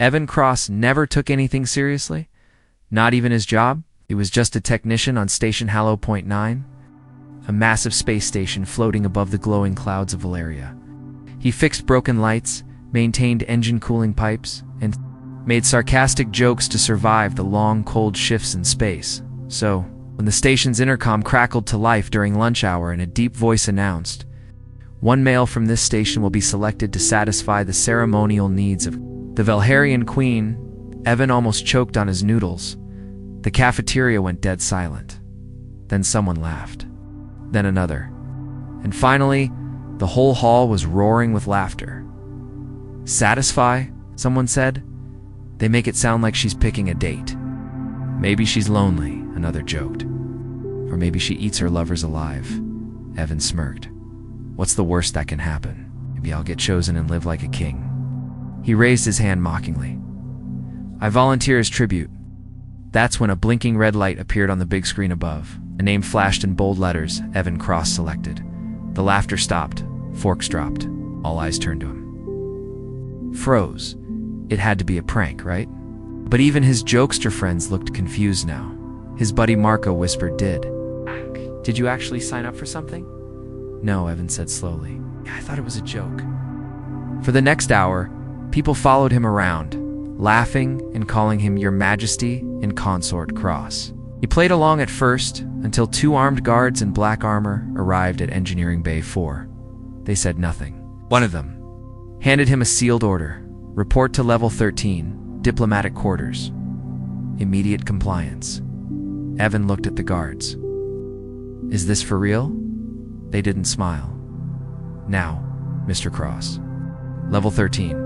Evan Cross never took anything seriously, not even his job. He was just a technician on Station Hallow Point 9, a massive space station floating above the glowing clouds of Valeria. He fixed broken lights, maintained engine cooling pipes, and made sarcastic jokes to survive the long, cold shifts in space. So, when the station's intercom crackled to life during lunch hour and a deep voice announced, "One male from this station will be selected to satisfy the ceremonial needs of the Valharian Queen," Evan almost choked on his noodles. The cafeteria went dead silent. Then someone laughed. Then another. And finally, the whole hall was roaring with laughter. "Satisfy?" someone said. "They make it sound like she's picking a date." "Maybe she's lonely," another joked. "Or maybe she eats her lovers alive." Evan smirked. "What's the worst that can happen? Maybe I'll get chosen and live like a king." He raised his hand mockingly. "I volunteer as tribute." That's when a blinking red light appeared on the big screen above. A name flashed in bold letters, Evan Cross selected. The laughter stopped, forks dropped, all eyes turned to him. Froze. It had to be a prank, right? But even his jokester friends looked confused now. His buddy Marco whispered, Did you actually sign up for something?" "No," Evan said slowly. "I thought it was a joke." For the next hour, people followed him around, laughing and calling him Your Majesty and Consort Cross. He played along at first, until 2 armed guards in black armor arrived at Engineering Bay 4. They said nothing. One of them handed him a sealed order. "Report to Level 13, Diplomatic Quarters. Immediate compliance." Evan looked at the guards. "Is this for real?" They didn't smile. "Now, Mr. Cross." Level 13.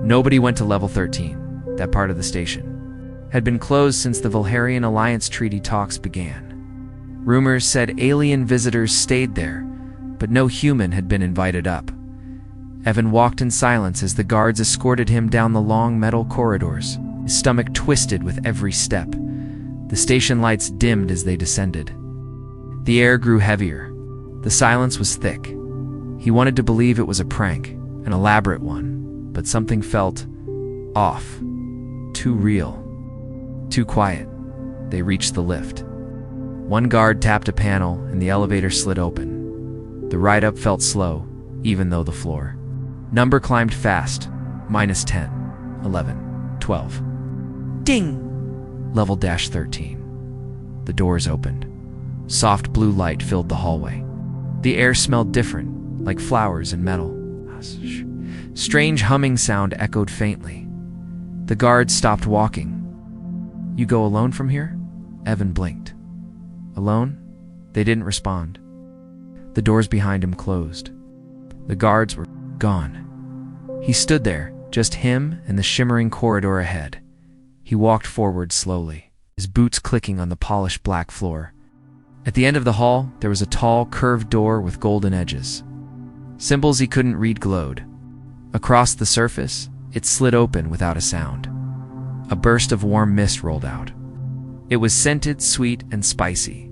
Nobody went to Level 13. That part of the station had been closed since the Valharian Alliance Treaty talks began. Rumors said alien visitors stayed there, but no human had been invited up. Evan walked in silence as the guards escorted him down the long metal corridors, his stomach twisted with every step. The station lights dimmed as they descended. The air grew heavier. The silence was thick. He wanted to believe it was a prank, an elaborate one, but something felt off. Too real. Too quiet. They reached the lift. One guard tapped a panel and the elevator slid open. The ride up felt slow, even though the floor number climbed fast. -10, 11, 12. Ding! Level -13. The doors opened. Soft blue light filled the hallway. The air smelled different, like flowers and metal. Strange humming sound echoed faintly. The guards stopped walking. "You go alone from here?" Evan blinked. "Alone?" They didn't respond. The doors behind him closed. The guards were gone. He stood there, just him and the shimmering corridor ahead. He walked forward slowly, his boots clicking on the polished black floor. At the end of the hall, there was a tall, curved door with golden edges. Symbols he couldn't read glowed. Across the surface, it slid open without a sound. A burst of warm mist rolled out. It was scented, sweet, and spicy,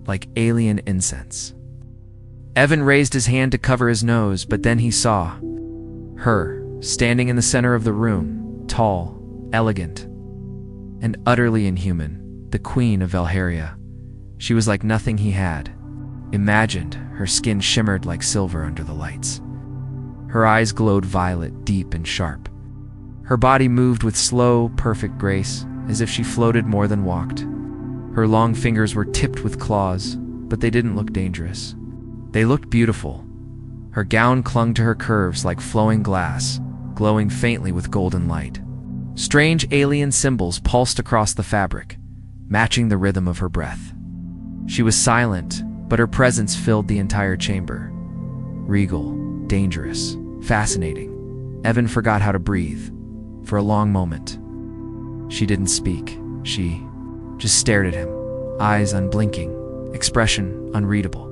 like alien incense. Evan raised his hand to cover his nose, but then he saw her, standing in the center of the room, tall, elegant, and utterly inhuman, the Queen of Valharia. She was like nothing he had imagined. Her skin shimmered like silver under the lights. Her eyes glowed violet, deep and sharp. Her body moved with slow, perfect grace, as if she floated more than walked. Her long fingers were tipped with claws, but they didn't look dangerous. They looked beautiful. Her gown clung to her curves like flowing glass, glowing faintly with golden light. Strange alien symbols pulsed across the fabric, matching the rhythm of her breath. She was silent, but her presence filled the entire chamber. Regal, dangerous, fascinating. Evan forgot how to breathe. For a long moment, she didn't speak. She just stared at him, eyes unblinking, expression unreadable.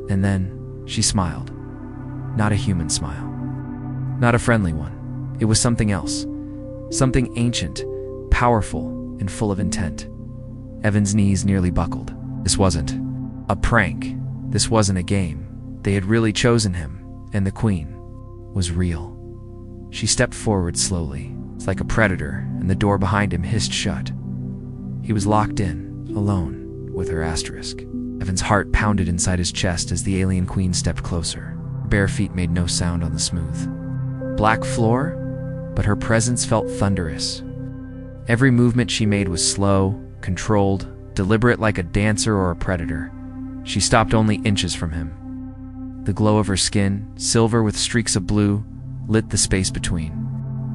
And then she smiled. Not a human smile. Not a friendly one. It was something else. Something ancient, powerful, and full of intent. Evan's knees nearly buckled. This wasn't a prank. This wasn't a game. They had really chosen him, and the Queen was real. She stepped forward slowly, It's like a predator, and the door behind him hissed shut. He was locked in, alone, with her asterisk. Evan's heart pounded inside his chest as the alien queen stepped closer. Her bare feet made no sound on the smooth black floor, but her presence felt thunderous. Every movement she made was slow, controlled, deliberate like a dancer or a predator. She stopped only inches from him. The glow of her skin, silver with streaks of blue, lit the space between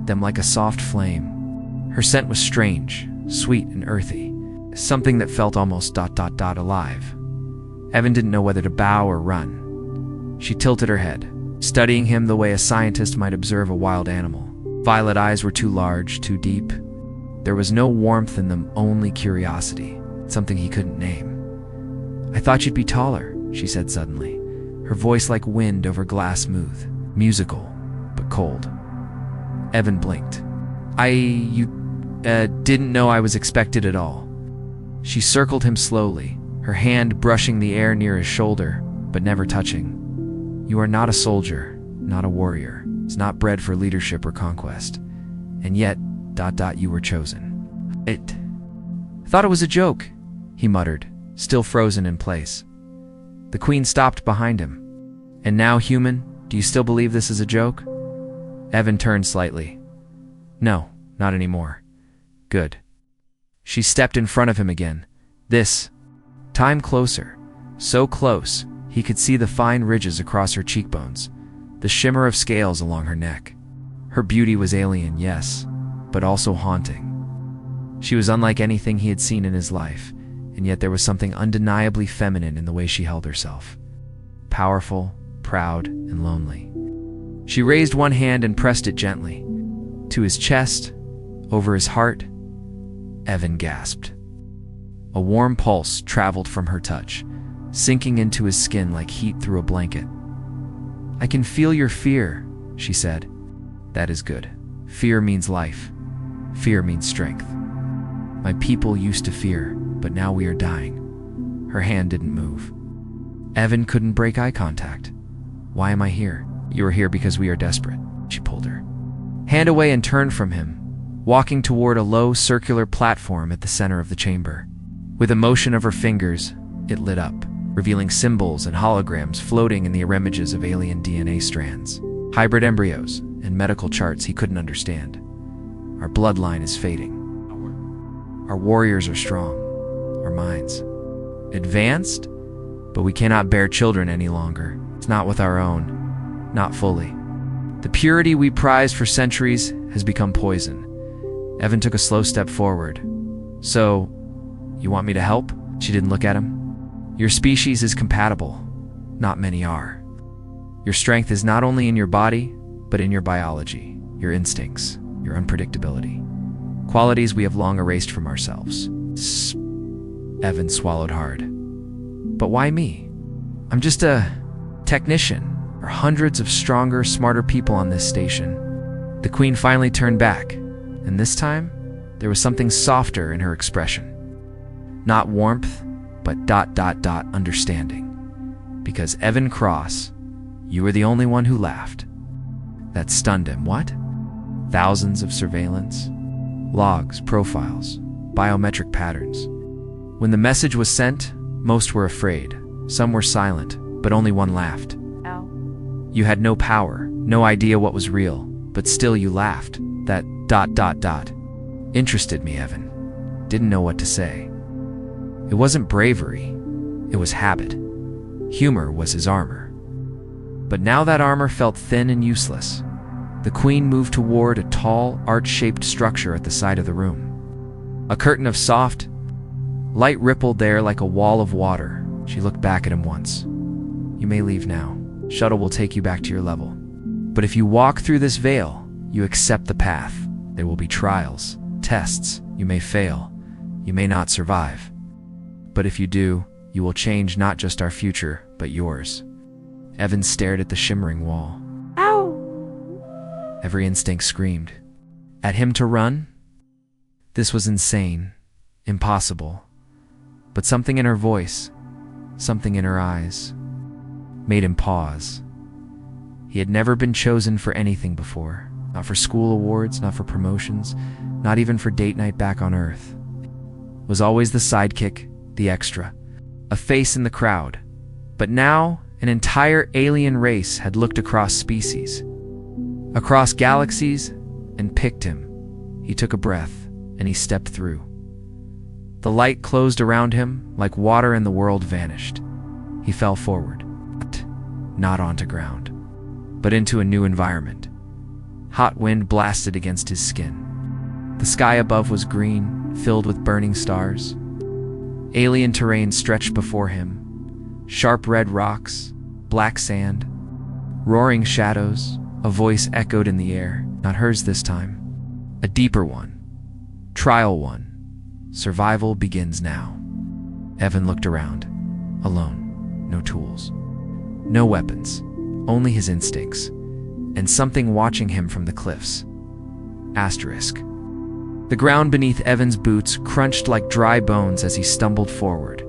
them like a soft flame. Her scent was strange, sweet and earthy, something that felt almost alive. Evan didn't know whether to bow or run. She tilted her head, studying him the way a scientist might observe a wild animal. Violet eyes were too large, too deep. There was no warmth in them, only curiosity, something he couldn't name. "I thought you'd be taller," she said suddenly, her voice like wind over glass smooth, musical, but cold. Evan blinked. You didn't know I was expected at all." She circled him slowly, her hand brushing the air near his shoulder, but never touching. "You are not a soldier, not a warrior. It's not bred for leadership or conquest. And yet, you were chosen." I thought it was a joke," he muttered, still frozen in place. The queen stopped behind him. "And now, human, do you still believe this is a joke?" Evan turned slightly. "No, not anymore." "Good." She stepped in front of him again, this time closer, so close he could see the fine ridges across her cheekbones, the shimmer of scales along her neck. Her beauty was alien, yes, but also haunting. She was unlike anything he had seen in his life, and yet there was something undeniably feminine in the way she held herself. Powerful, proud, and lonely. She raised one hand and pressed it gently. To his chest, over his heart. Evan gasped. A warm pulse traveled from her touch, sinking into his skin like heat through a blanket. "I can feel your fear," she said. "That is good. Fear means life. Fear means strength. My people used to fear, but now we are dying." Her hand didn't move. Evan couldn't break eye contact. "Why am I here?" "You are here because we are desperate." She pulled her hand away and turned from him, walking toward a low circular platform at the center of the chamber. With a motion of her fingers, it lit up, revealing symbols and holograms floating in the images of alien DNA strands, hybrid embryos, and medical charts he couldn't understand. "Our bloodline is fading. Our warriors are strong. Our minds advanced, but we cannot bear children any longer. It's not with our own, not fully. The purity we prized for centuries has become poison." Evan took a slow step forward. "So, you want me to help?" She didn't look at him. "Your species is compatible. Not many are. Your strength is not only in your body, but in your biology, your instincts, your unpredictability. Qualities we have long erased from ourselves." Evan swallowed hard. "But why me? I'm just a technician. There are hundreds of stronger, smarter people on this station." The queen finally turned back, and this time, there was something softer in her expression. Not warmth, but understanding. "Because Evan Cross, you were the only one who laughed." That stunned him. "What?" "Thousands of surveillance, logs, profiles, biometric patterns. When the message was sent, most were afraid. Some were silent, but only one laughed. Ow. You had no power, no idea what was real, but still you laughed. That interested me, Evan. Didn't know what to say. It wasn't bravery, it was habit. Humor was his armor. But now that armor felt thin and useless. The queen moved toward a tall, arch-shaped structure at the side of the room. A curtain of soft light rippled there like a wall of water. She looked back at him once. "You may leave now. Shuttle will take you back to your level. But if you walk through this veil, you accept the path. There will be trials, tests. You may fail. You may not survive. But if you do, you will change not just our future, but yours." Evan stared at the shimmering wall. Ow! Every instinct screamed. At him to run? This was insane, impossible. But something in her voice, something in her eyes, made him pause. He had never been chosen for anything before. Not for school awards, not for promotions, not even for date night back on Earth. Was always the sidekick, the extra, a face in the crowd. But now, an entire alien race had looked across species, across galaxies, and picked him. He took a breath, and he stepped through. The light closed around him, like water and the world vanished. He fell forward, not onto ground, but into a new environment. Hot wind blasted against his skin. The sky above was green, filled with burning stars. Alien terrain stretched before him. Sharp red rocks, black sand, roaring shadows. A voice echoed in the air, not hers this time. A deeper one. Trial one. Survival begins now. Evan looked around. Alone. No tools. No weapons. Only his instincts. And something watching him from the cliffs. Asterisk. The ground beneath Evan's boots crunched like dry bones as he stumbled forward.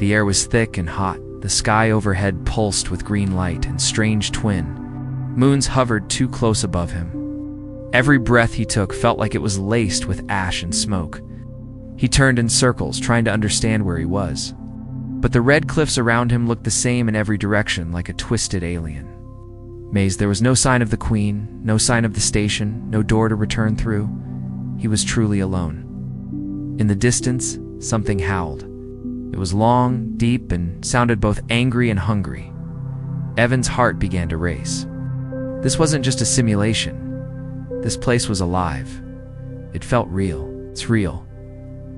The air was thick and hot. The sky overhead pulsed with green light and strange twin moons hovered too close above him. Every breath he took felt like it was laced with ash and smoke. He turned in circles, trying to understand where he was. But the red cliffs around him looked the same in every direction, like a twisted alien maze. There was no sign of the Queen, no sign of the station, no door to return through. He was truly alone. In the distance, something howled. It was long, deep, and sounded both angry and hungry. Evan's heart began to race. This wasn't just a simulation. This place was alive. It felt real. It's real.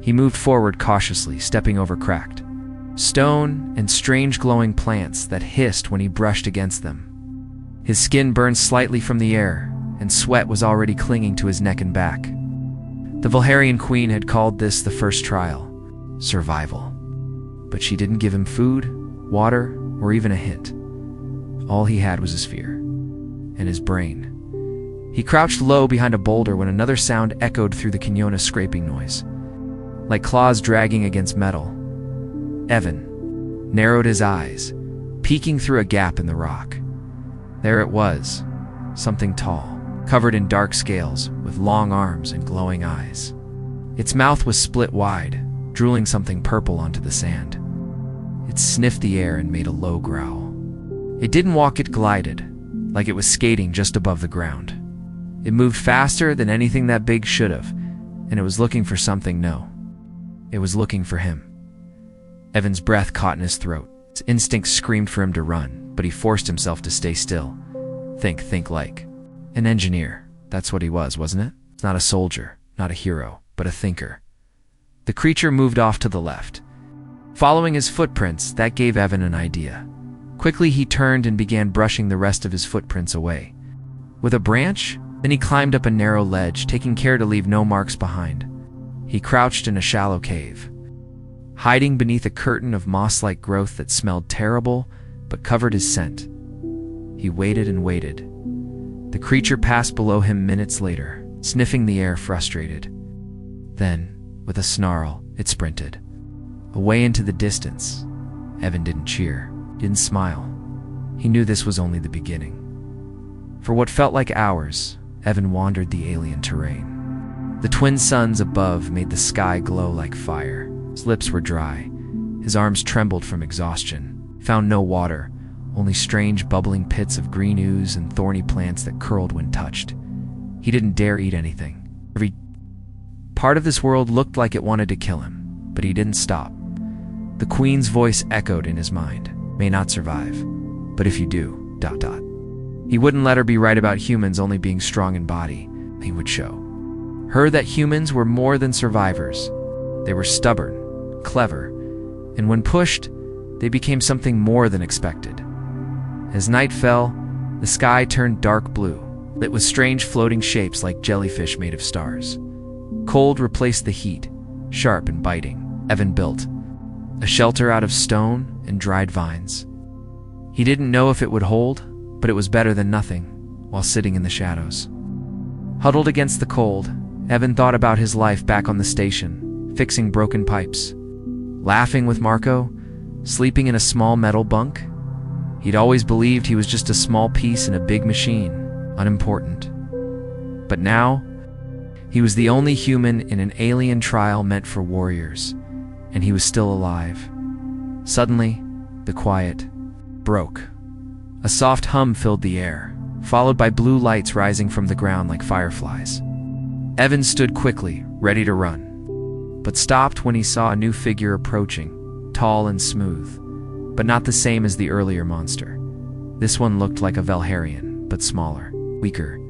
He moved forward cautiously, stepping over cracked stone and strange glowing plants that hissed when he brushed against them. His skin burned slightly from the air, and sweat was already clinging to his neck and back. The Vulharian Queen had called this the first trial, survival. But she didn't give him food, water, or even a hint. All he had was his fear. And his brain. He crouched low behind a boulder when another sound echoed through the cañona, scraping noise, like claws dragging against metal. Evan narrowed his eyes, peeking through a gap in the rock. There it was, something tall, covered in dark scales, with long arms and glowing eyes. Its mouth was split wide, drooling something purple onto the sand. It sniffed the air and made a low growl. It didn't walk, it glided, like it was skating just above the ground. It moved faster than anything that big should have, and it was looking for something. No, it was looking for him. Evan's breath caught in his throat. His instincts screamed for him to run, but he forced himself to stay still. Think like an engineer. That's what he was, wasn't it? Not a soldier, not a hero, but a thinker. The creature moved off to the left. Following his footprints, that gave Evan an idea. Quickly he turned and began brushing the rest of his footprints away. With a branch, then he climbed up a narrow ledge, taking care to leave no marks behind. He crouched in a shallow cave, hiding beneath a curtain of moss-like growth that smelled terrible but covered his scent. He waited and waited. The creature passed below him minutes later, sniffing the air, frustrated. Then, with a snarl, it sprinted away into the distance. Evan didn't cheer, didn't smile. He knew this was only the beginning. For what felt like hours, Evan wandered the alien terrain. The twin suns above made the sky glow like fire. His lips were dry. His arms trembled from exhaustion. Found no water, only strange bubbling pits of green ooze and thorny plants that curled when touched. He didn't dare eat anything. Every part of this world looked like it wanted to kill him, but he didn't stop. The Queen's voice echoed in his mind. May not survive, but if you do, ... He wouldn't let her be right about humans only being strong in body. He would show her that humans were more than survivors. They were stubborn, clever, and when pushed, they became something more than expected. As night fell, the sky turned dark blue, lit with strange floating shapes like jellyfish made of stars. Cold replaced the heat, sharp and biting. Evan built a shelter out of stone and dried vines. He didn't know if it would hold, but it was better than nothing, while sitting in the shadows. Huddled against the cold, Evan thought about his life back on the station, fixing broken pipes, laughing with Marco, sleeping in a small metal bunk. He'd always believed he was just a small piece in a big machine, unimportant. But now, he was the only human in an alien trial meant for warriors, and he was still alive. Suddenly, the quiet broke. A soft hum filled the air, followed by blue lights rising from the ground like fireflies. Evan stood quickly, ready to run, but stopped when he saw a new figure approaching, tall and smooth, but not the same as the earlier monster. This one looked like a Valharian, but smaller, weaker.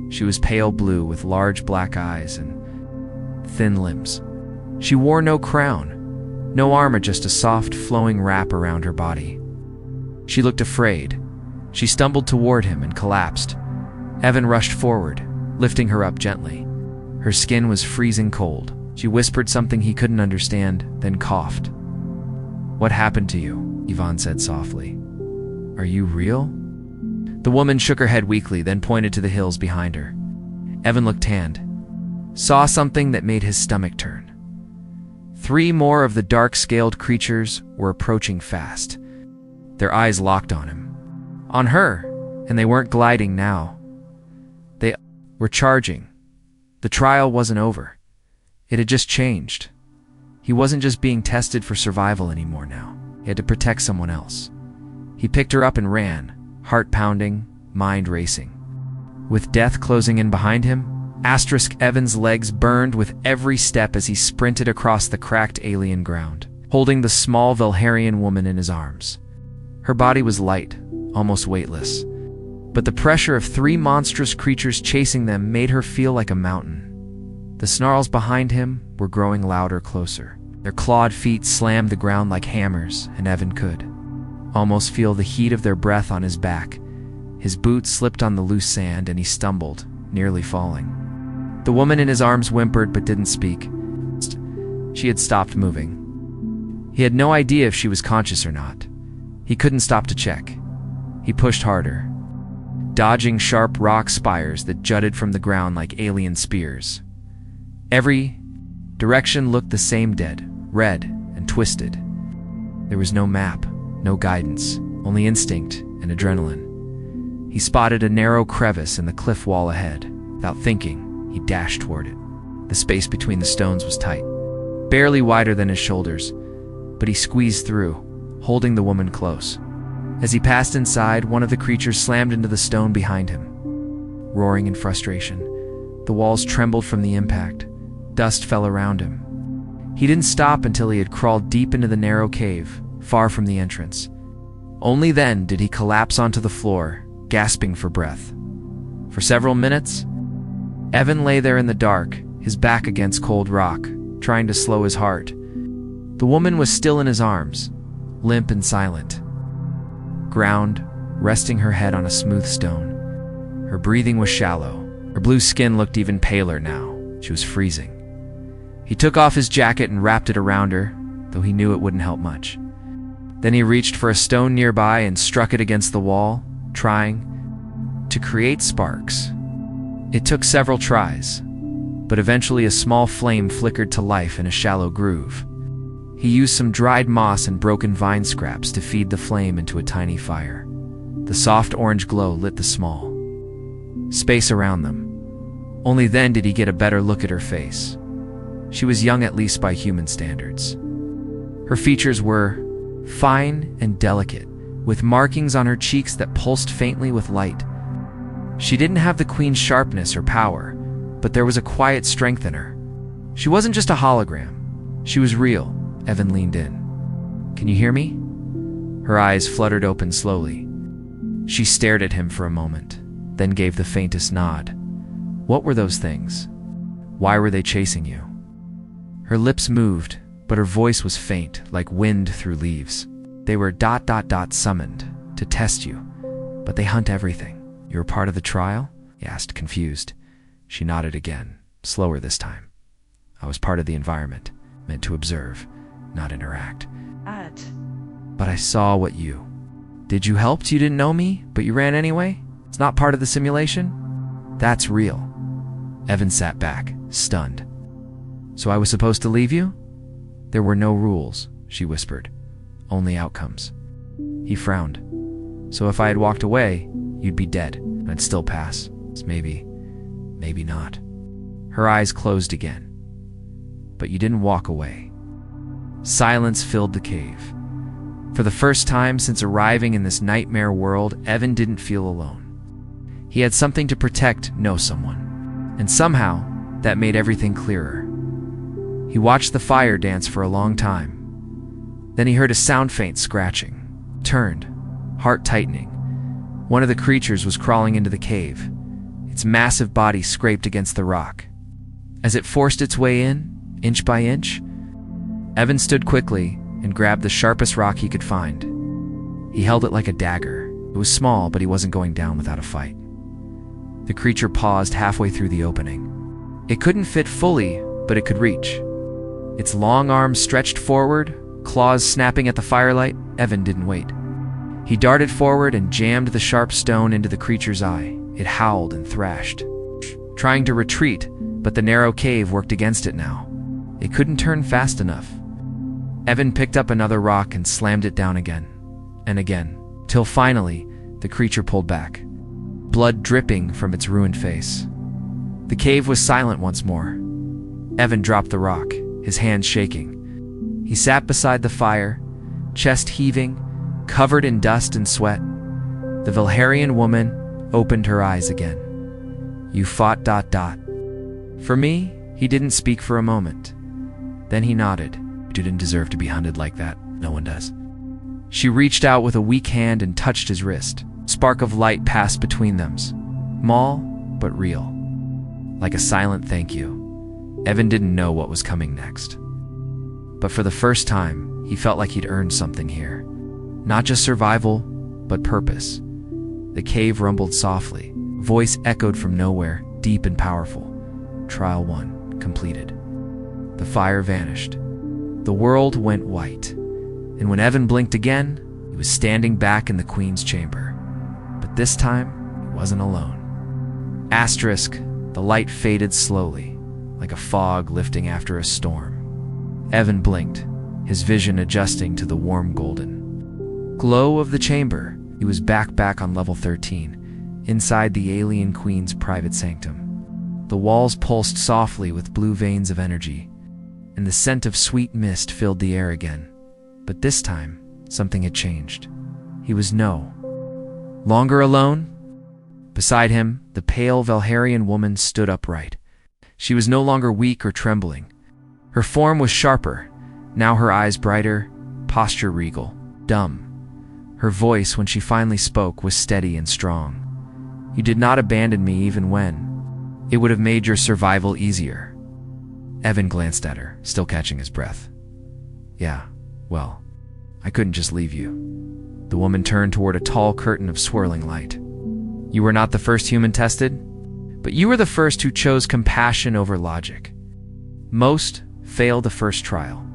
She was pale blue with large black eyes and thin limbs. She wore no crown, no armor, just a soft, flowing wrap around her body. She looked afraid. She stumbled toward him and collapsed. Evan rushed forward, lifting her up gently. Her skin was freezing cold. She whispered something he couldn't understand, then coughed. "What happened to you?" Yvonne said softly. "Are you real?" The woman shook her head weakly, then pointed to the hills behind her. Evan looked tanned, saw something that made his stomach turn. 3 more of the dark-scaled creatures were approaching fast. Their eyes locked on him. On her, and they weren't gliding now. They were charging. The trial wasn't over. It had just changed. He wasn't just being tested for survival anymore now. He had to protect someone else. He picked her up and ran, heart pounding, mind racing. With death closing in behind him, Evan's legs burned with every step as he sprinted across the cracked alien ground, holding the small Valharian woman in his arms. Her body was light, almost weightless, but the pressure of 3 monstrous creatures chasing them made her feel like a mountain. The snarls behind him were growing louder, closer. Their clawed feet slammed the ground like hammers, and Evan could almost feel the heat of their breath on his back. His boots slipped on the loose sand, and he stumbled, nearly falling. The woman in his arms whimpered but didn't speak. She had stopped moving. He had no idea if she was conscious or not. He couldn't stop to check. He pushed harder, dodging sharp rock spires that jutted from the ground like alien spears. Every direction looked the same, dead, red, and twisted. There was no map, no guidance, only instinct and adrenaline. He spotted a narrow crevice in the cliff wall ahead. Without thinking, he dashed toward it. The space between the stones was tight, barely wider than his shoulders, but he squeezed through, holding the woman close. As he passed inside, one of the creatures slammed into the stone behind him. Roaring in frustration, the walls trembled from the impact. Dust fell around him. He didn't stop until he had crawled deep into the narrow cave, far from the entrance. Only then did he collapse onto the floor, gasping for breath. For several minutes, Evan lay there in the dark, his back against cold rock, trying to slow his heart. The woman was still in his arms, limp and silent. Ground, resting her head on a smooth stone. Her breathing was shallow. Her blue skin looked even paler now. She was freezing. He took off his jacket and wrapped it around her, though he knew it wouldn't help much. Then he reached for a stone nearby and struck it against the wall, trying to create sparks. It took several tries, but eventually a small flame flickered to life in a shallow groove. He used some dried moss and broken vine scraps to feed the flame into a tiny fire. The soft orange glow lit the small space around them. Only then did he get a better look at her face. She was young, at least by human standards. Her features were fine and delicate, with markings on her cheeks that pulsed faintly with light. She didn't have the queen's sharpness or power, but there was a quiet strength in her. She wasn't just a hologram. She was real. Evan leaned in. "Can you hear me?" Her eyes fluttered open slowly. She stared at him for a moment, then gave the faintest nod. "What were those things? Why were they chasing you?" Her lips moved, but her voice was faint, like wind through leaves. "They were ... summoned to test you, but they hunt everything." "You were part of the trial?" he asked, confused. She nodded again, slower this time. "I was part of the environment, meant to observe, not interact. But I saw what you... Did you help? You didn't know me, but you ran anyway? It's not part of the simulation?" "That's real." Evan sat back, stunned. "So I was supposed to leave you?" "There were no rules," she whispered. "Only outcomes." He frowned. "So if I had walked away, you'd be dead, and I'd still pass. Maybe Maybe not. Her eyes closed again. But you didn't walk away. Silence filled the cave. For the first time since arriving in this nightmare world, Evan didn't feel alone. He had something to protect, know someone. And somehow, that made everything clearer. He watched the fire dance for a long time. Then he heard a sound, faint scratching. Turned, heart tightening. One of the creatures was crawling into the cave. Its massive body scraped against the rock. As it forced its way in, inch by inch, Evan stood quickly and grabbed the sharpest rock he could find. He held it like a dagger. It was small, but he wasn't going down without a fight. The creature paused halfway through the opening. It couldn't fit fully, but it could reach. Its long arms stretched forward, claws snapping at the firelight. Evan didn't wait. He darted forward and jammed the sharp stone into the creature's eye. It howled and thrashed, trying to retreat, but the narrow cave worked against it now. It couldn't turn fast enough. Evan picked up another rock and slammed it down again, and again, till finally, the creature pulled back, blood dripping from its ruined face. The cave was silent once more. Evan dropped the rock, his hands shaking. He sat beside the fire, chest heaving, covered in dust and sweat. The Valharian woman opened her eyes again. You fought ... For me, he didn't speak for a moment. Then he nodded. You didn't deserve to be hunted like that. No one does. She reached out with a weak hand and touched his wrist. Spark of light passed between them. Small, but real. Like a silent thank you. Evan didn't know what was coming next. But for the first time, he felt like he'd earned something here. Not just survival, but purpose. The cave rumbled softly. A voice echoed from nowhere, deep and powerful. Trial 1, completed. The fire vanished. The world went white. And when Evan blinked again, he was standing back in the Queen's chamber. But this time, he wasn't alone. Asterisk, the light faded slowly, like a fog lifting after a storm. Evan blinked, his vision adjusting to the warm golden glow of the chamber. He was back on level 13, inside the alien queen's private sanctum. The walls pulsed softly with blue veins of energy, and the scent of sweet mist filled the air again. But this time, something had changed. He was no longer alone. Beside him, the pale Valharian woman stood upright. She was no longer weak or trembling. Her form was sharper, now her eyes brighter, posture regal, dumb. Her voice, when she finally spoke, was steady and strong. You did not abandon me even when it would have made your survival easier. Evan glanced at her, still catching his breath. Yeah, well, I couldn't just leave you. The woman turned toward a tall curtain of swirling light. You were not the first human tested, but you were the first who chose compassion over logic. Most fail the first trial.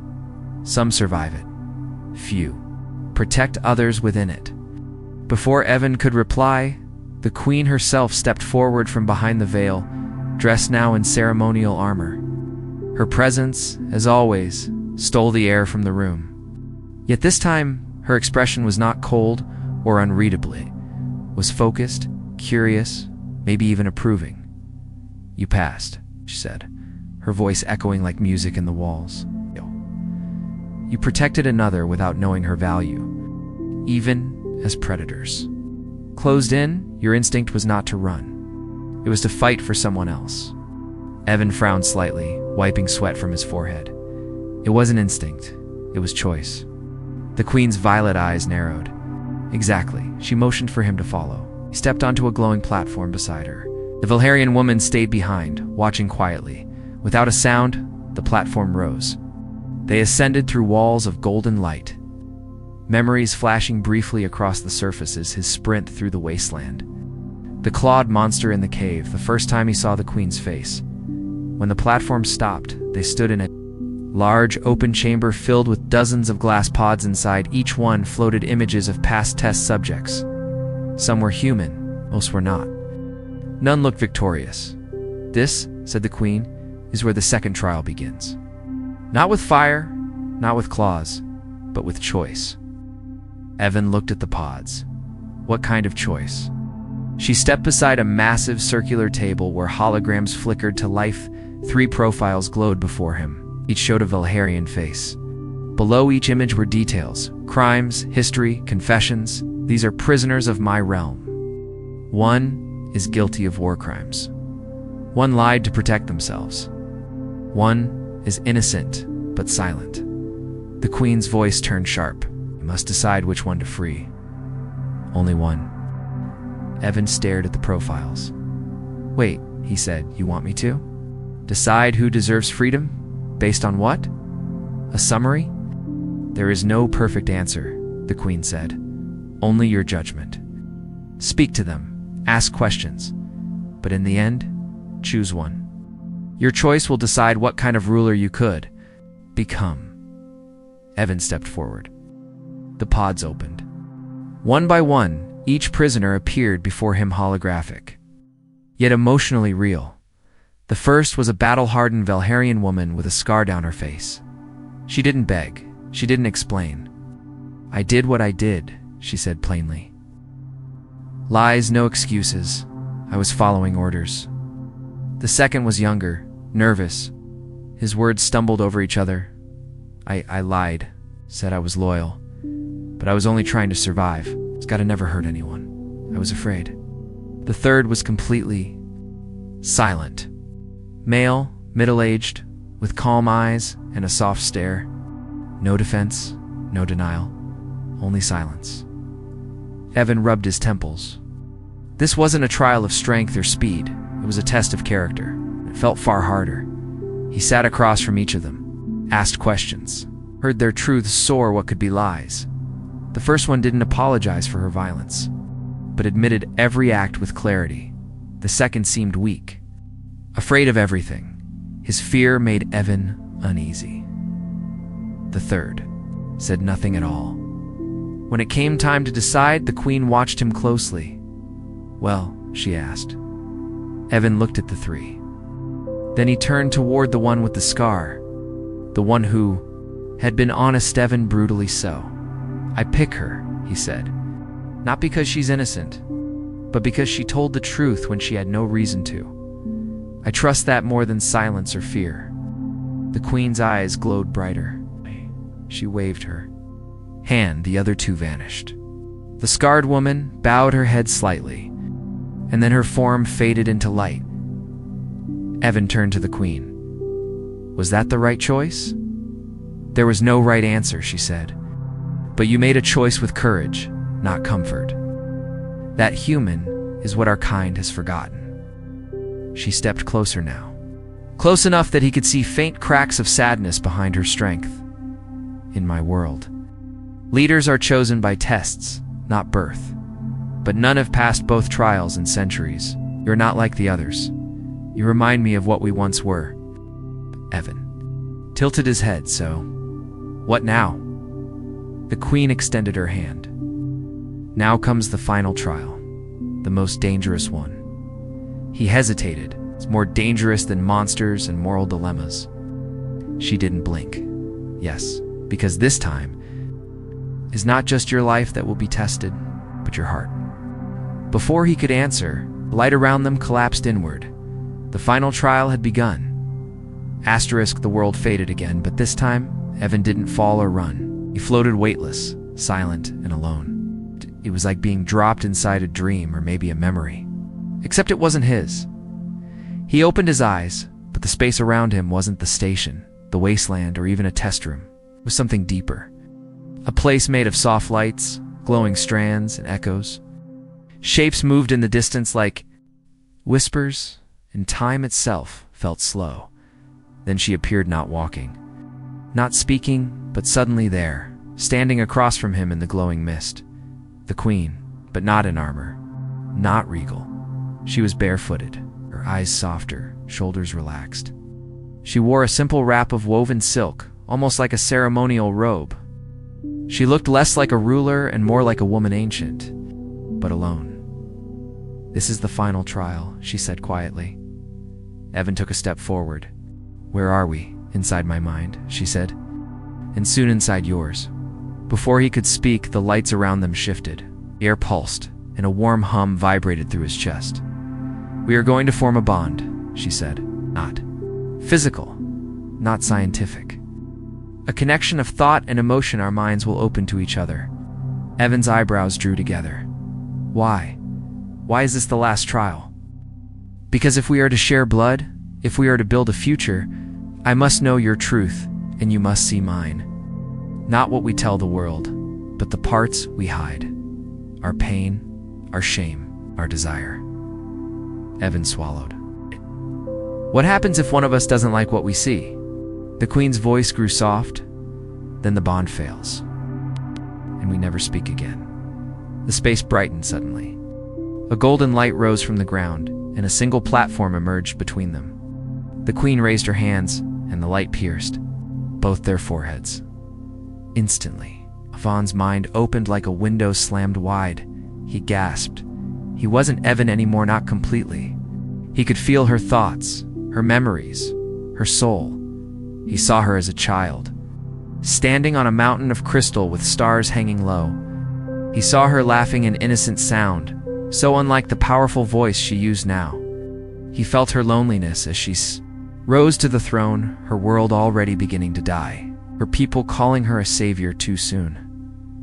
Some survive it. Few protect others within it. Before Evan could reply, the queen herself stepped forward from behind the veil, dressed now in ceremonial armor. Her presence, as always, stole the air from the room. Yet this time, her expression was not cold or unreadably, was focused, curious, maybe even approving. You passed, she said, her voice echoing like music in the walls. You protected another without knowing her value, even as predators. Closed in, your instinct was not to run. It was to fight for someone else. Evan frowned slightly, wiping sweat from his forehead. It wasn't instinct, it was choice. The queen's violet eyes narrowed. Exactly, she motioned for him to follow. He stepped onto a glowing platform beside her. The Valharian woman stayed behind, watching quietly. Without a sound, the platform rose. They ascended through walls of golden light, memories flashing briefly across the surface as his sprint through the wasteland. The clawed monster in the cave, the first time he saw the queen's face. When the platform stopped, they stood in a large open chamber filled with dozens of glass pods inside. Each one floated images of past test subjects. Some were human, most were not. None looked victorious. This, said the queen, is where the second trial begins. Not with fire, not with claws, but with choice. Evan looked at the pods. What kind of choice? She stepped beside a massive circular table where holograms flickered to life. 3 profiles glowed before him. Each showed a Valharian face. Below each image were details: crimes, history, confessions. These are prisoners of my realm. 1 is guilty of war crimes. 1 lied to protect themselves. 1 is innocent, but silent. The Queen's voice turned sharp. You must decide which one to free. Only 1. Evan stared at the profiles. Wait, he said, you want me to? Decide who deserves freedom? Based on what? A summary? There is no perfect answer, the Queen said. Only your judgment. Speak to them, ask questions, but in the end, choose one. Your choice will decide what kind of ruler you could become. Evan stepped forward. The pods opened. One by one, each prisoner appeared before him holographic, yet emotionally real. The first was a battle-hardened Valharian woman with a scar down her face. She didn't beg. She didn't explain. I did what I did, she said plainly. Lies, no excuses. I was following orders. The second was younger, nervous. His words stumbled over each other. I lied, said I was loyal, but I was only trying to survive. It's gotta never hurt anyone. I was afraid. The third was completely silent. Male, middle-aged, with calm eyes and a soft stare. No defense, no denial, only silence. Evan rubbed his temples. This wasn't a trial of strength or speed. It was a test of character. It felt far harder. He sat across from each of them, asked questions, heard their truths soar what could be lies. The first one didn't apologize for her violence, but admitted every act with clarity. The second seemed weak, afraid of everything. His fear made Evan uneasy. The third said nothing at all. When it came time to decide, the Queen watched him closely. Well, she asked. Evan looked at the 3. Then he turned toward the one with the scar, the one who had been honest. Evan, brutally so. I pick her, he said. Not because she's innocent, but because she told the truth when she had no reason to. I trust that more than silence or fear. The Queen's eyes glowed brighter. She waved her hand. The other 2 vanished. The scarred woman bowed her head slightly, and then her form faded into light. Evan turned to the Queen. Was that the right choice? There was no right answer, she said. But you made a choice with courage, not comfort. That human is what our kind has forgotten. She stepped closer now, close enough that he could see faint cracks of sadness behind her strength. In my world, leaders are chosen by tests, not birth. But none have passed both trials in centuries. You're not like the others. You remind me of what we once were. Evan tilted his head. So, what now? The Queen extended her hand. Now comes the final trial, the most dangerous one. He hesitated. It's more dangerous than monsters and moral dilemmas. She didn't blink. Yes, because this time is not just your life that will be tested, but your heart. Before he could answer, the light around them collapsed inward. The final trial had begun. Asterisk, the world faded again, but this time, Evan didn't fall or run. He floated weightless, silent, and alone. It was like being dropped inside a dream or maybe a memory. Except it wasn't his. He opened his eyes, but the space around him wasn't the station, the wasteland, or even a test room. It was something deeper. A place made of soft lights, glowing strands, and echoes. Shapes moved in the distance like whispers, and time itself felt slow. Then she appeared, not walking, not speaking, but suddenly there, standing across from him in the glowing mist. The Queen, but not in armor, not regal. She was barefooted, her eyes softer, shoulders relaxed. She wore a simple wrap of woven silk, almost like a ceremonial robe. She looked less like a ruler and more like a woman ancient, but alone. This is the final trial, she said quietly. Evan took a step forward. Where are we? Inside my mind, she said. And soon inside yours. Before he could speak, the lights around them shifted. The air pulsed, and a warm hum vibrated through his chest. "We are going to form a bond," she said. "Not physical, not scientific. A connection of thought and emotion our minds will open to each other." Evan's eyebrows drew together. "Why? Why is this the last trial?" "Because if we are to share blood, if we are to build a future, I must know your truth, and you must see mine. Not what we tell the world, but the parts we hide. Our pain, our shame, our desire." Evan swallowed. "What happens if one of us doesn't like what we see?" The Queen's voice grew soft. "Then the bond fails, and we never speak again." The space brightened suddenly. A golden light rose from the ground, and a single platform emerged between them. The Queen raised her hands, and the light pierced both their foreheads. Instantly, Evan's mind opened like a window slammed wide. He gasped. He wasn't Evan anymore, not completely. He could feel her thoughts, her memories, her soul. He saw her as a child, standing on a mountain of crystal with stars hanging low. He saw her laughing an innocent sound, so unlike the powerful voice she used now. He felt her loneliness as she rose to the throne, her world already beginning to die, her people calling her a savior too soon.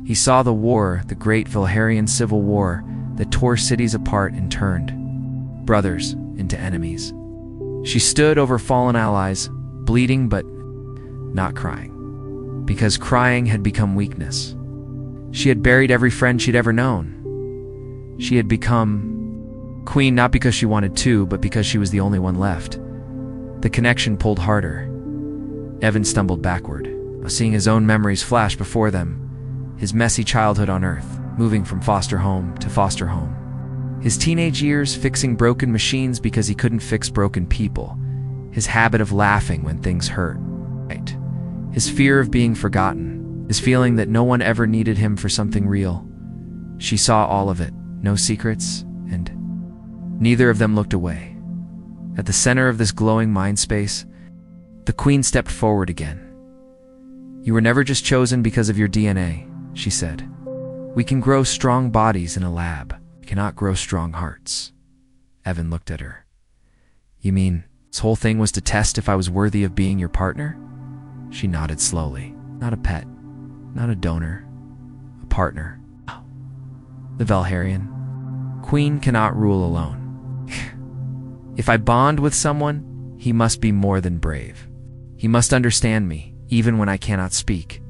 He saw the war, the great Valharian civil war that tore cities apart and turned brothers into enemies. She stood over fallen allies, bleeding but not crying, because crying had become weakness. She had buried every friend she'd ever known. She had become queen not because she wanted to, but because she was the only one left. The connection pulled harder. Evan stumbled backward, seeing his own memories flash before them, his messy childhood on Earth, moving from foster home to foster home. His teenage years fixing broken machines because he couldn't fix broken people. His habit of laughing when things hurt. His fear of being forgotten. His feeling that no one ever needed him for something real. She saw all of it, no secrets, and neither of them looked away. At the center of this glowing mind space, the Queen stepped forward again. "You were never just chosen because of your DNA," she said. "We can grow strong bodies in a lab. We cannot grow strong hearts." Evan looked at her. "You mean this whole thing was to test if I was worthy of being your partner?" She nodded slowly. "Not a pet, not a donor, a partner." The Valharian Queen cannot rule alone. If I bond with someone, he must be more than brave. He must understand me, even when I cannot speak.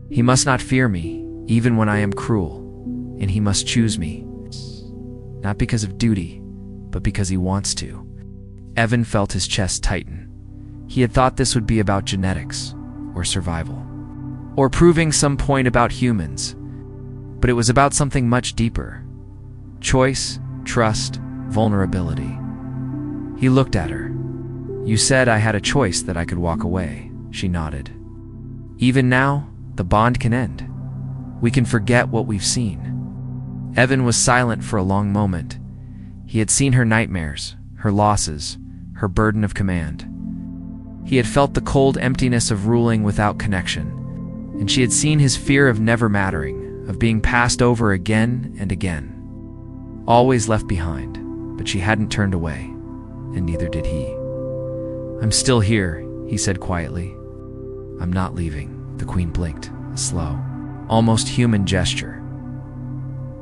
He must not fear me, even when I am cruel. And he must choose me, not because of duty, but because he wants to. Evan felt his chest tighten. He had thought this would be about genetics, or survival, or proving some point about humans. But it was about something much deeper. Choice, trust, vulnerability. He looked at her. "You said I had a choice, that I could walk away." She nodded. "Even now, the bond can end. We can forget what we've seen." Evan was silent for a long moment. He had seen her nightmares, her losses, her burden of command. He had felt the cold emptiness of ruling without connection, and she had seen his fear of never mattering, of being passed over again and again. Always left behind, but she hadn't turned away, and neither did he. "I'm still here," he said quietly. "I'm not leaving." The Queen blinked, a slow, almost human gesture.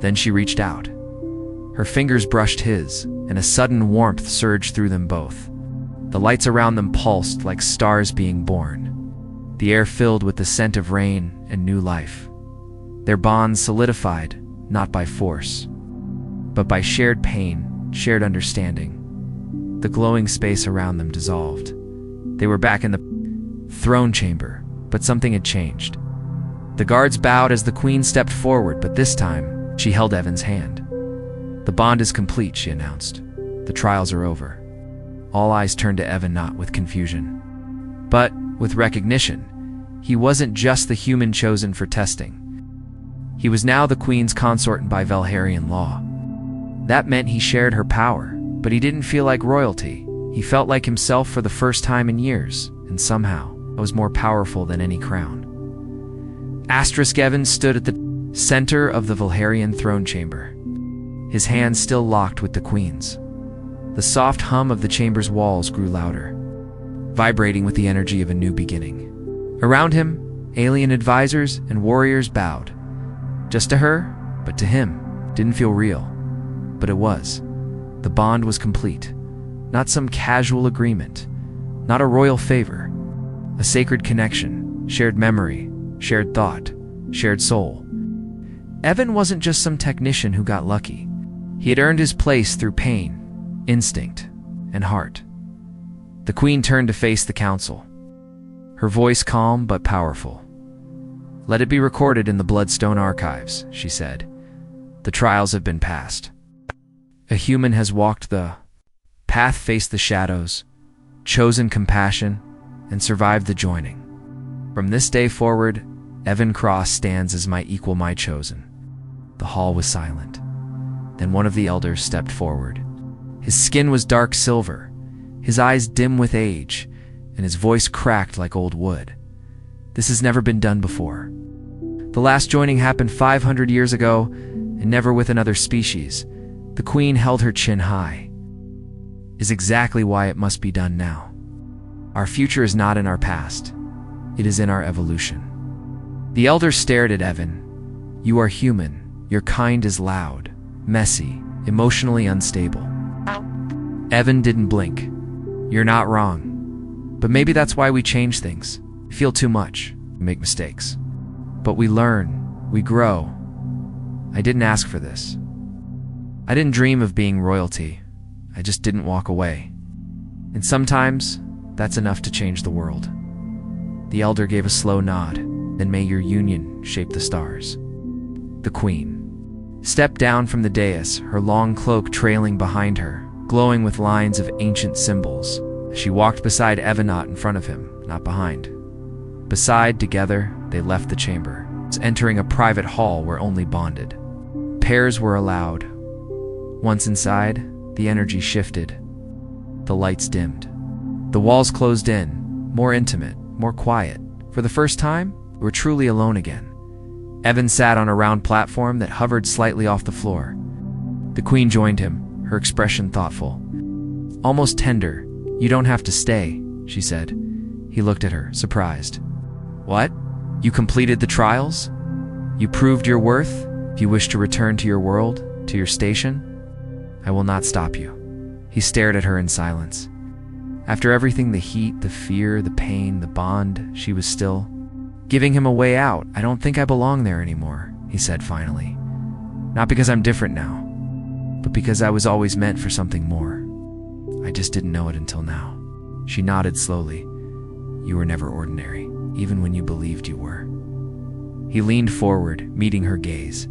Then she reached out. Her fingers brushed his, and a sudden warmth surged through them both. The lights around them pulsed like stars being born, the air filled with the scent of rain and new life. Their bonds solidified, not by force, but by shared pain, shared understanding. The glowing space around them dissolved. They were back in the throne chamber, but something had changed. The guards bowed as the Queen stepped forward, but this time, she held Evan's hand. "The bond is complete," she announced. "The trials are over." All eyes turned to Evan, not with confusion, but with recognition. He wasn't just the human chosen for testing. He was now the Queen's consort by Valharian law. That meant he shared her power, but he didn't feel like royalty. He felt like himself for the first time in years, and somehow, it was more powerful than any crown. Evan stood at the center of the Valharian throne chamber. his hands still locked with the Queen's. The soft hum of the chamber's walls grew louder, vibrating with the energy of a new beginning. Around him, alien advisors and warriors bowed. Just to her, but to him, didn't feel real. But it was. The bond was complete. Not some casual agreement. Not a royal favor. A sacred connection, shared memory, shared thought, shared soul. Evan wasn't just some technician who got lucky. He had earned his place through pain, instinct, and heart. The Queen turned to face the council, her voice calm but powerful. "Let it be recorded in the Bloodstone archives," she said. "The trials have been passed. A human has walked the path, faced the shadows, chosen compassion, and survived the joining. From this day forward, Evan Cross stands as my equal, my chosen." The hall was silent. Then one of the elders stepped forward. His skin was dark silver, his eyes dim with age, and his voice cracked like old wood. "This has never been done before. The last joining happened 500 years ago, and never with another species." The Queen held her chin high. "Is exactly why it must be done now. Our future is not in our past. It is in our evolution." The elder stared at Evan. "You are human. Your kind is loud, messy, emotionally unstable." Evan didn't blink. "You're not wrong. But maybe that's why we change things. We feel too much. We make mistakes. But we learn. We grow. I didn't ask for this. I didn't dream of being royalty. I just didn't walk away. And sometimes, that's enough to change the world." The elder gave a slow nod. "Then may your union shape the stars." The Queen stepped down from the dais, her long cloak trailing behind her, glowing with lines of ancient symbols. She walked beside Evan, not in front of him, not behind. Beside, together, they left the chamber, entering a private hall where only bonded pairs were allowed. Once inside, the energy shifted. The lights dimmed. The walls closed in, more intimate, more quiet. For the first time, we were truly alone again. Evan sat on a round platform that hovered slightly off the floor. The Queen joined him, her expression thoughtful. Almost tender. "You don't have to stay," she said. He looked at her, surprised. "What? You completed the trials? You proved your worth? If you wish to return to your world, to your station, I will not stop you." He stared at her in silence. After everything, the heat, the fear, the pain, the bond, she was still giving him a way out. "I don't think I belong there anymore," he said finally. "Not because I'm different now, but because I was always meant for something more. I just didn't know it until now." She nodded slowly. "You were never ordinary, even when you believed you were." He leaned forward, meeting her gaze.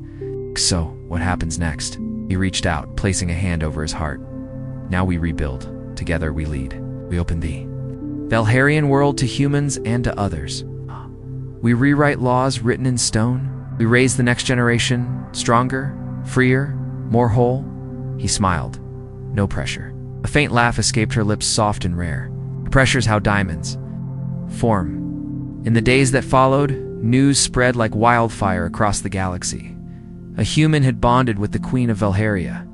"So, what happens next?" He reached out, placing a hand over his heart. "Now we rebuild. Together we lead. We open the Valharian world to humans and to others. We rewrite laws written in stone. We raise the next generation, stronger, freer, more whole." He smiled. No pressure. A faint laugh escaped her lips, soft and rare. Pressure's how diamonds form. In the days that followed, news spread like wildfire across the galaxy. A human had bonded with the Queen of Valharia.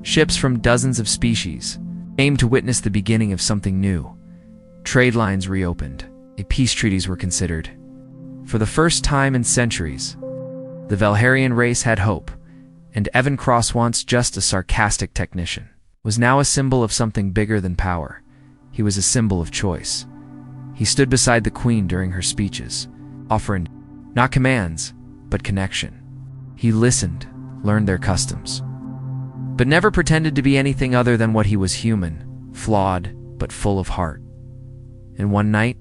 Ships from dozens of species aimed to witness the beginning of something new. Trade lines reopened. Peace treaties were considered. For the first time in centuries, the Valharian race had hope, and Evan Cross, once just a sarcastic technician, was now a symbol of something bigger than power. He was a symbol of choice. He stood beside the Queen during her speeches, offering not commands, but connection. He listened, learned their customs, but never pretended to be anything other than what he was: human, flawed, but full of heart. And one night,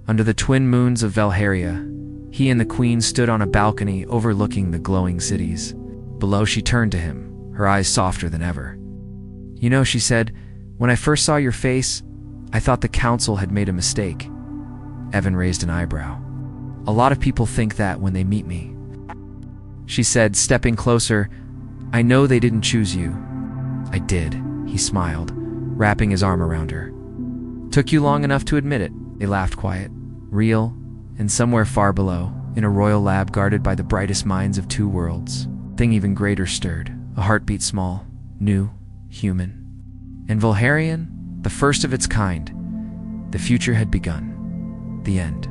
under the twin moons of Valharia, he and the Queen stood on a balcony overlooking the glowing cities. Below, she turned to him, her eyes softer than ever. "You know," she said, "when I first saw your face, I thought the council had made a mistake." Evan raised an eyebrow. "A lot of people think that when they meet me," she said, stepping closer. "I know they didn't choose you." "I did," he smiled, wrapping his arm around her. "Took you long enough to admit it." They laughed, quiet, real, and somewhere far below, in a royal lab guarded by the brightest minds of two worlds, thing even greater stirred. A heartbeat small, new, human. And Volharian, the first of its kind, the future had begun. The end.